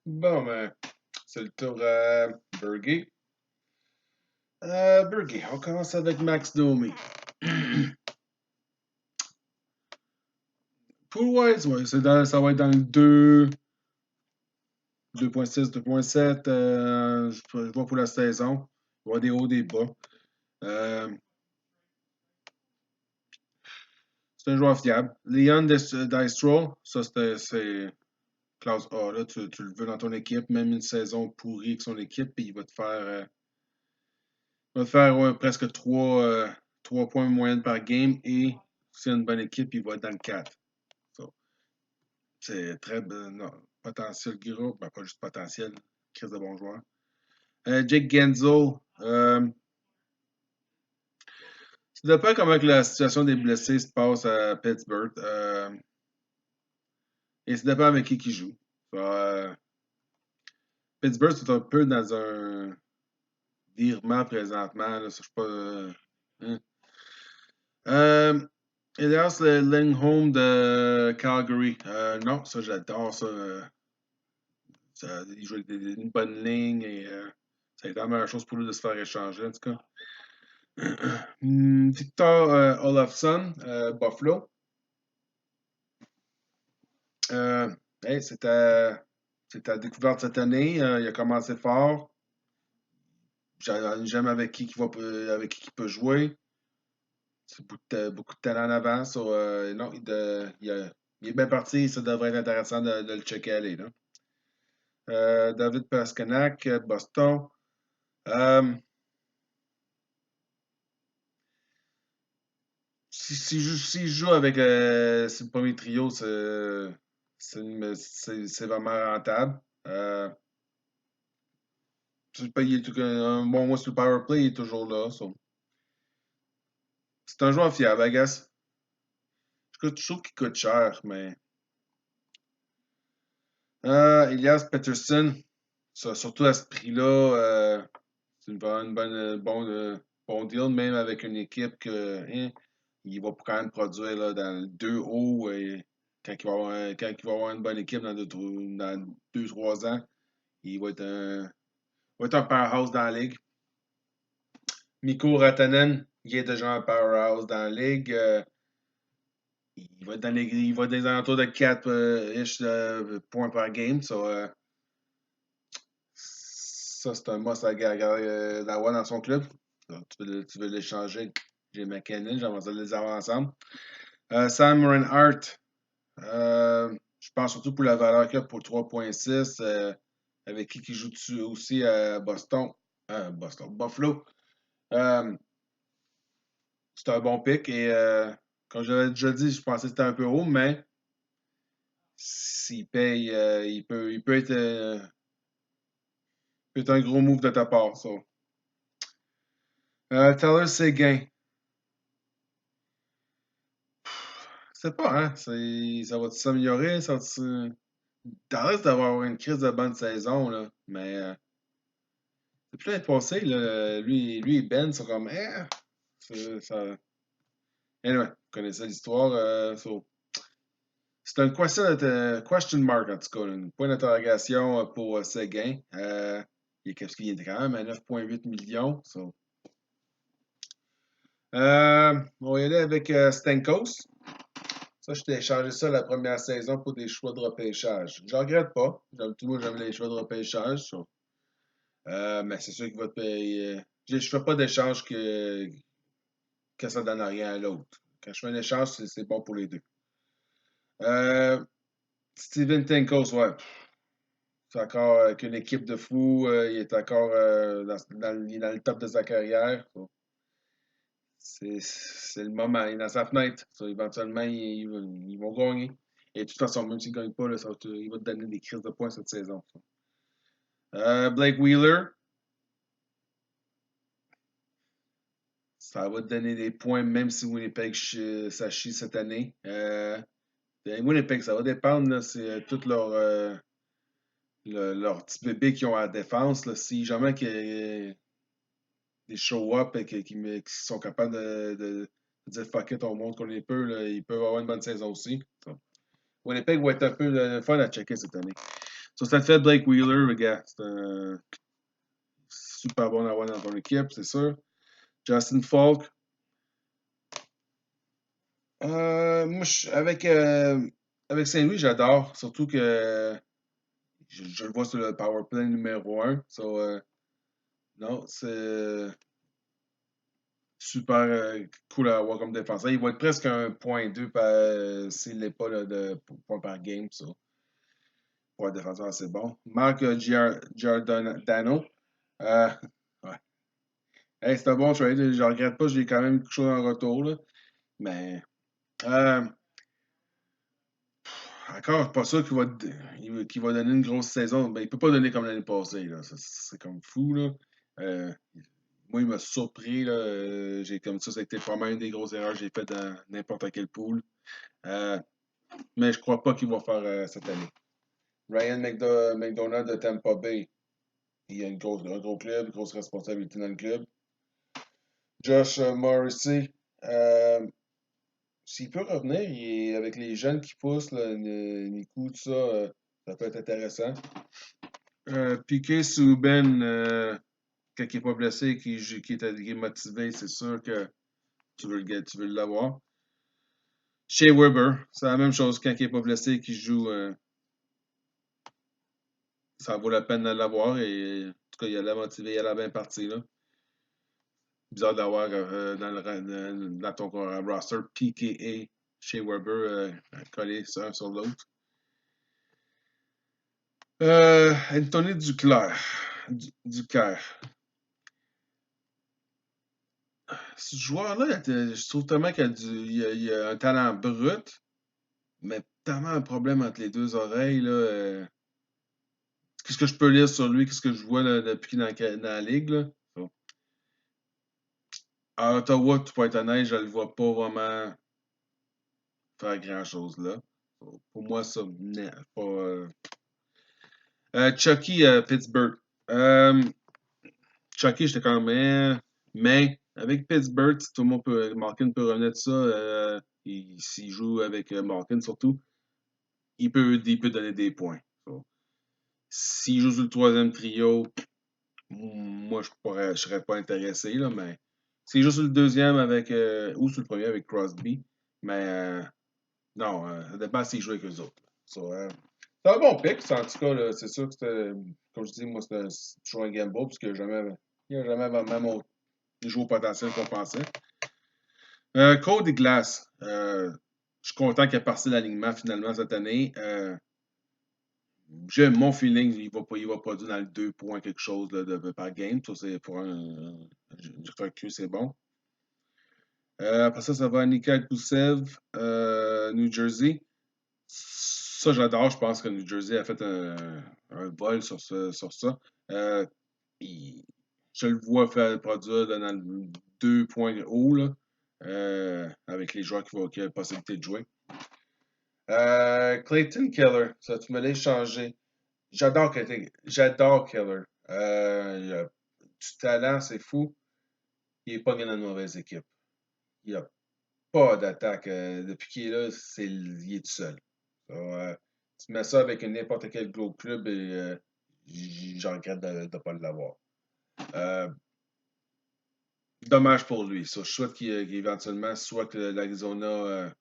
Bon, ben, c'est le tour à Burgie. Burgie, on commence avec Max Domi. Pour Wise, ouais, ça va être dans le 2, 2.6, 2.7. Je vois pour la saison. Il va y avoir des hauts, des bas. Euh, c'est un joueur fiable. Leon Dystro, ça c'est classe A. Là, tu le veux dans ton équipe, même une saison pourrie avec son équipe, puis il va te faire ouais, presque 3 points de moyenne par game et si c'est une bonne équipe, il va être dans le 4. So, c'est très non, potentiel gros, ben, pas juste potentiel, crise de bon joueur. Jake Genzo, ça dépend comment que la situation des blessés se passe à Pittsburgh. Et ça dépend avec qui joue. So, Pittsburgh, c'est un peu dans un virement présentement. Là, ça, je sais pas. Hein. Euh, Elias Lindholm de Calgary. Non, ça, j'adore ça. Il joue avec une bonne ligne et ça a été la meilleure chose pour lui de se faire échanger, en tout cas. Victor Olofsson, Buffalo. Euh, hey, c'est ta découverte cette année. Il a commencé fort. J'aime avec qui il peut jouer. C'est beaucoup de talent en avant. So, non, il est bien parti. Ça devrait être intéressant de le checker aller. Là. David Pastrnak, Boston. Euh, s'il joue avec sur le premier trio, c'est vraiment rentable. Il est un bon mois sur le power play, il est toujours là. So. C'est un joueur fiable, I guess. Je trouve qu'il coûte cher, mais. Elias Pettersson, surtout à ce prix-là, c'est une bonne, bon deal, même avec une équipe que il va quand même produire là, dans le 2 hauts et quand il va avoir une bonne équipe dans 2-3 ans, il va être un powerhouse dans la ligue. Mikko Rantanen, il est déjà un powerhouse dans la ligue. Il va être dans les alentours de 4 points par game. Ça, c'est un must d'avoir dans son club. Donc, tu veux l'échanger. J'ai McKinnon, j'aimerais ça les avoir ensemble. Sam Reinhart, je pense surtout pour la valeur qu'il a pour 3.6, avec qui joue dessus aussi à Boston. Buffalo. Euh, c'est un bon pick et comme j'avais déjà dit, je pensais que c'était un peu haut, mais s'il paye, il peut être un gros move de ta part. So. Tyler Seguin. Je sais pas, hein? Ça va s'améliorer? T'as l'air d'avoir une crise de bonne saison, là. Mais c'est plus l'année passée, là. Lui et Ben sont comme. Ça. Anyway, vous connaissez l'histoire. C'est un question mark, en tout cas. Un point d'interrogation pour Seguin. Qu'est-ce qu'il est quand même à 9,8 millions. So. On va y aller avec Stankos. Ça, je t'ai échangé ça la première saison pour des choix de repêchage. Je regrette pas. Moi, j'aime les choix de repêchage. So. Mais c'est sûr qu'il va te payer. Je fais pas d'échange que ça donne rien à l'autre. Quand je fais un échange, c'est bon pour les deux. Euh, Steven Tenkos, ouais. C'est encore avec une équipe de fous. Il est encore il est dans le top de sa carrière. So. C'est le moment. Il est dans sa fenêtre. So, éventuellement, ils vont gagner. Et de toute façon, même s'ils ne gagnent pas, là, il va te donner des crises de points cette saison. So. Blake Wheeler, ça va te donner des points même si Winnipeg ça chie cette année. Winnipeg, ça va dépendre. Là, c'est tout leur petit bébé qu'ils ont à la défense. Là, si jamais des show-up et qui sont capables de dire fuck it, on montre qu'on est peu, là, ils peuvent avoir une bonne saison aussi. So. Winnipeg va être un peu le fun à checker cette année. Ça te fait Blake Wheeler, le gars. C'est un super bon à avoir dans ton équipe, c'est sûr. Justin Falk. Moi, avec Saint-Louis, j'adore. Surtout que je le vois sur le powerplay numéro 1. Non, c'est super cool à avoir comme défenseur. Il va être presque un point 2 s'il n'est pas là, de points par game. Ça. Pour un défenseur assez bon. Marc Giordano. Euh, ouais. Hey, c'est un bon trade. Je ne regrette pas. J'ai quand même quelque chose en retour. Là. Mais euh, encore pas sûr qu'il va donner une grosse saison. Ben, il ne peut pas donner comme l'année passée. Là. C'est comme fou. Là. Euh, Moi, il m'a surpris. Là. J'ai comme ça a été probablement une des grosses erreurs que j'ai faites dans n'importe quel pool. Mais je crois pas qu'il va faire cette année. Ryan McDonough de Tampa Bay. Il a un gros club, une grosse responsabilité dans le club. Josh Morrissey. S'il peut revenir, avec les jeunes qui poussent, là, Nico, tout ça, ça peut être intéressant. Piqué Souben, quand il n'est pas blessé, qui est motivé, c'est sûr que tu veux l'avoir. Shea Weber, c'est la même chose quand il n'est pas blessé, qui joue. Ça vaut la peine de l'avoir. Et en tout cas, il a la motivé, il a bien parti. Là. Bizarre d'avoir dans ton roster PKA Shea Weber collé un sur l'autre. Anthony Duclair. Duclair. Ce joueur-là, je trouve tellement qu'il a un talent brut, mais tellement un problème entre les deux oreilles. Là, qu'est-ce que je peux lire sur lui? Qu'est-ce que je vois là, depuis dans la ligue? Là? Bon. À Ottawa, pour être honnête, je ne le vois pas vraiment faire grand-chose là. Pour moi, ça, non, pas. Chucky Pittsburgh. Chucky, j'étais quand même. Mais avec Pittsburgh, si tout le monde Malkin peut revenir de ça. S'il joue avec Malkin surtout, il peut donner des points. So, s'il joue sur le troisième trio, moi je serais pas intéressé, là, mais s'il joue sur le deuxième avec ou sur le premier avec Crosby, mais non, ça dépend s'il joue avec eux autres. So, c'est un bon pick, en tout cas, là, c'est sûr que comme je dis, moi c'est toujours un gamble, parce qu'il n'y a jamais vraiment joué au potentiel qu'on pensait. Cody Glass, je suis content qu'il ait parti de l'alignement finalement cette année. J'aime mon feeling, il va produire dans le 2 points quelque chose là, par game. Ça, c'est pour un recul, c'est bon. Après ça va à Nika Gusev, New Jersey. Ça, j'adore. Je pense que New Jersey a fait un vol sur ça. Je le vois faire produire dans le 2 points haut, là, avec les joueurs qui ont la possibilité de jouer. Clayton Keller, ça, tu me l'as échangé. J'adore Keller. Il a du talent, c'est fou. Il n'est pas dans une mauvaise équipe. Il n'a pas d'attaque. Depuis qu'il est là, il est tout seul. Tu mets ça avec n'importe quel gros club et j'en regrette de ne pas l'avoir. Dommage pour lui. Ça, je souhaite qu'éventuellement, soit que l'Arizona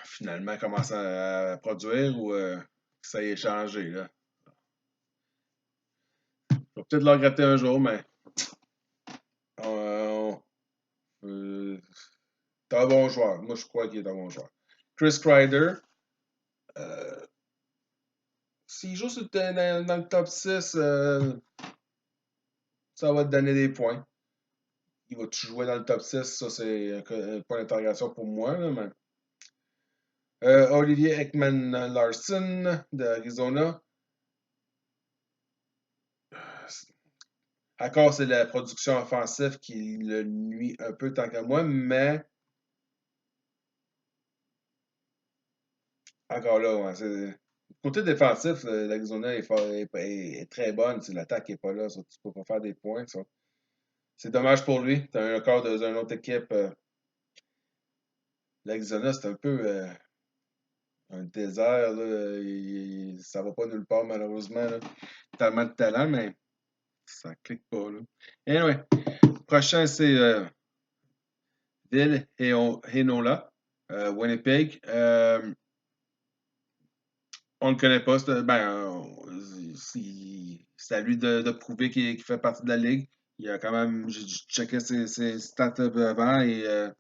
finalement commence à produire ou que ça ait changé. Là. Je vais peut-être le regretter un jour, mais euh, c'est un bon joueur. Moi, je crois qu'il est un bon joueur. Chris Kreider, euh, s'il joue dans le top 6, ça va te donner des points. Il va-tu jouer dans le top 6? Ça, c'est un point d'interrogation pour moi. Là, mais... Olivier Ekman-Larson d'Arizona. Encore, c'est la production offensive qui le nuit un peu tant qu'à moi, mais encore là, ouais, côté défensif, l'Arizona est très bonne. L'attaque n'est pas là, ça, tu peux pas faire des points. Ça. C'est dommage pour lui. Tu as un record d'une autre équipe. L'Arizona, c'est un peu un désert, là, ça va pas nulle part, malheureusement. Là. Tellement de talent, mais ça clique pas. Là. Anyway, prochain, c'est Ville Heinola, Winnipeg. On ne le connaît pas. C'est à lui de prouver qu'il fait partie de la ligue. Il a quand même, j'ai checké ses stats avant et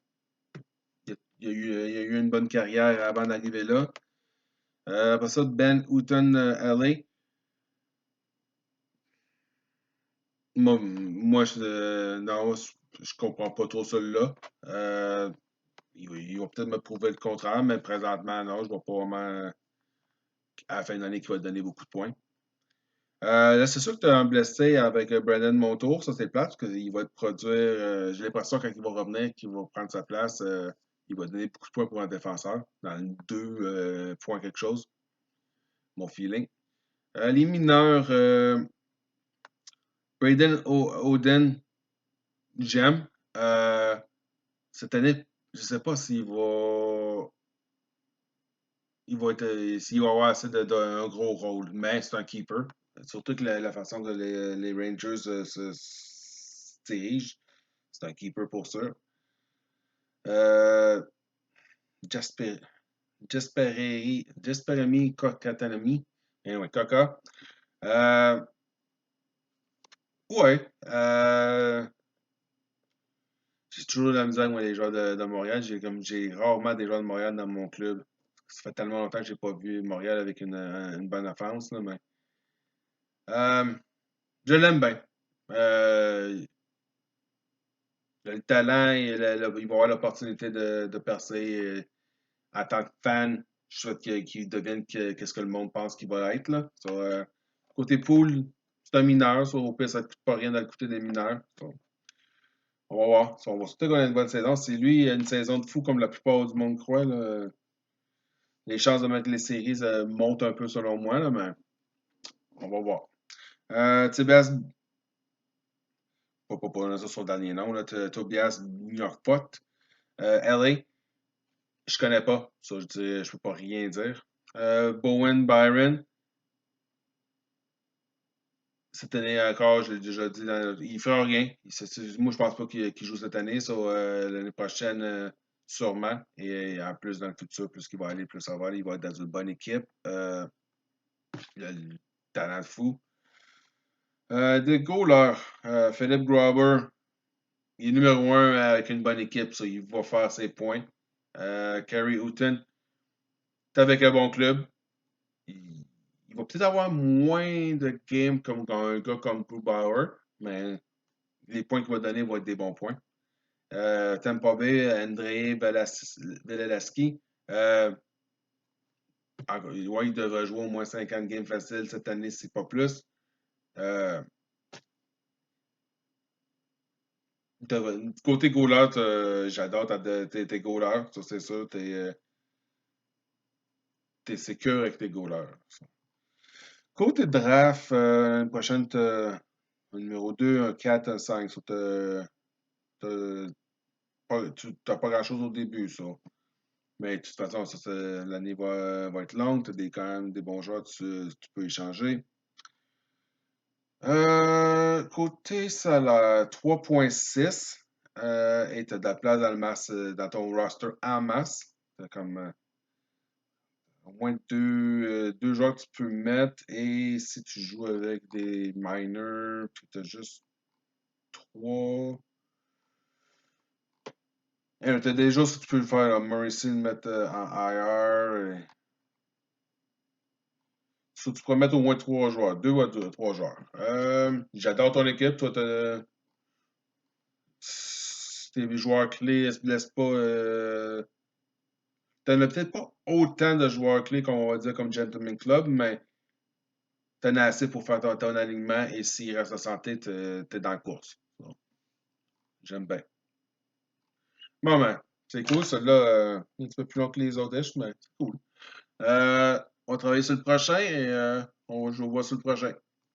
il a eu une bonne carrière avant d'arriver là. Après ça, Ben Houghton, LA. Moi non, je comprends pas trop celui-là. Il va peut-être me prouver le contraire, mais présentement, non, je vois pas vraiment à la fin de l'année qu'il va donner beaucoup de points. Là, c'est sûr que tu as un blessé avec Brandon Montour, ça c'est plate, parce qu'il va te produire. J'ai l'impression quand il va revenir, qu'il va prendre sa place, il va donner beaucoup de points pour un défenseur, dans le 2 points quelque chose, mon feeling. Les mineurs, Braden Oden, j'aime. Cette année, je ne sais pas s'il va avoir assez d'un gros rôle, mais c'est un keeper. Surtout que la façon dont les Rangers se dirigent, c'est un keeper pour sûr. Euh, Jasper, Jasperemi Kotkaniemi. Anyway, Kaka. Euh, ouais. J'ai toujours de la misère, moi, les joueurs de Montréal. J'ai rarement des joueurs de Montréal dans mon club. Ça fait tellement longtemps que j'ai pas vu Montréal avec une bonne offense, là, mais. Euh, je l'aime bien. Il a le talent, il va avoir l'opportunité de percer. En tant que fan, je souhaite qu'il devienne qu'est-ce que le monde pense qu'il va être. Là. Côté pool, c'est un mineur. Au pire, ça ne coûte pas rien de le coûter des mineurs. On va voir. On va surtout qu'on a une bonne saison. Si lui a une saison de fou comme la plupart du monde croit, là, les chances de mettre les séries montent un peu selon moi, là, mais on va voir. Tobias, pas ça son dernier nom, là, Tobias Yorkpot, LA, je connais pas. Ça, je peux pas rien dire. Bowen Byron, cette année encore, je l'ai déjà dit, il ne fera rien. Moi, je pense pas qu'il joue cette année. L'année prochaine, sûrement. Et en plus, dans le futur, plus qu'il va aller, plus ça va aller. Il va être dans une bonne équipe. Il a le talent de fou. Des goalers, Philippe Grauber, il est numéro 1 avec une bonne équipe, ça, il va faire ses points. Kerry Houghton, est avec un bon club. Il va peut-être avoir moins de games comme un gars comme Grubauer, mais les points qu'il va donner vont être des bons points. Tampa Bay, Andrei Velelaski. Ouais, il devrait jouer au moins 50 games faciles cette année, si pas plus. Euh, Côté goaler, j'adore tes goalers, ça c'est sûr. T'es sécure avec tes goalers. Ça. Côté draft, une prochaine, un numéro 2, un 4, un 5. Ça, tu n'as pas grand-chose au début, ça. Mais de toute façon, l'année va être longue. Tu as quand même des bons joueurs, tu peux échanger. Côté salaire, 3,6 et tu as de la place dans ton roster en masse. Tu as comme au moins deux joueurs que tu peux mettre. Et si tu joues avec des minors, puis tu as juste 3. Tu as déjà, si tu peux le faire, Morrissey le mettre en IR. Tu pourrais mettre au moins 3 joueurs. 2 ou 3 joueurs. J'adore ton équipe. Toi, tes joueurs clés ne se blessent pas. T'en as peut-être pas autant de joueurs clés qu'on va dire comme Gentleman Club, mais t'en as assez pour faire ton alignement et s'il reste en santé, t'es dans la course. Donc, j'aime bien. Bon, ben, c'est cool, celui-là, un petit peu plus long que les autres, mais c'est cool. On va travailler sur le prochain et on va jouer sur le prochain.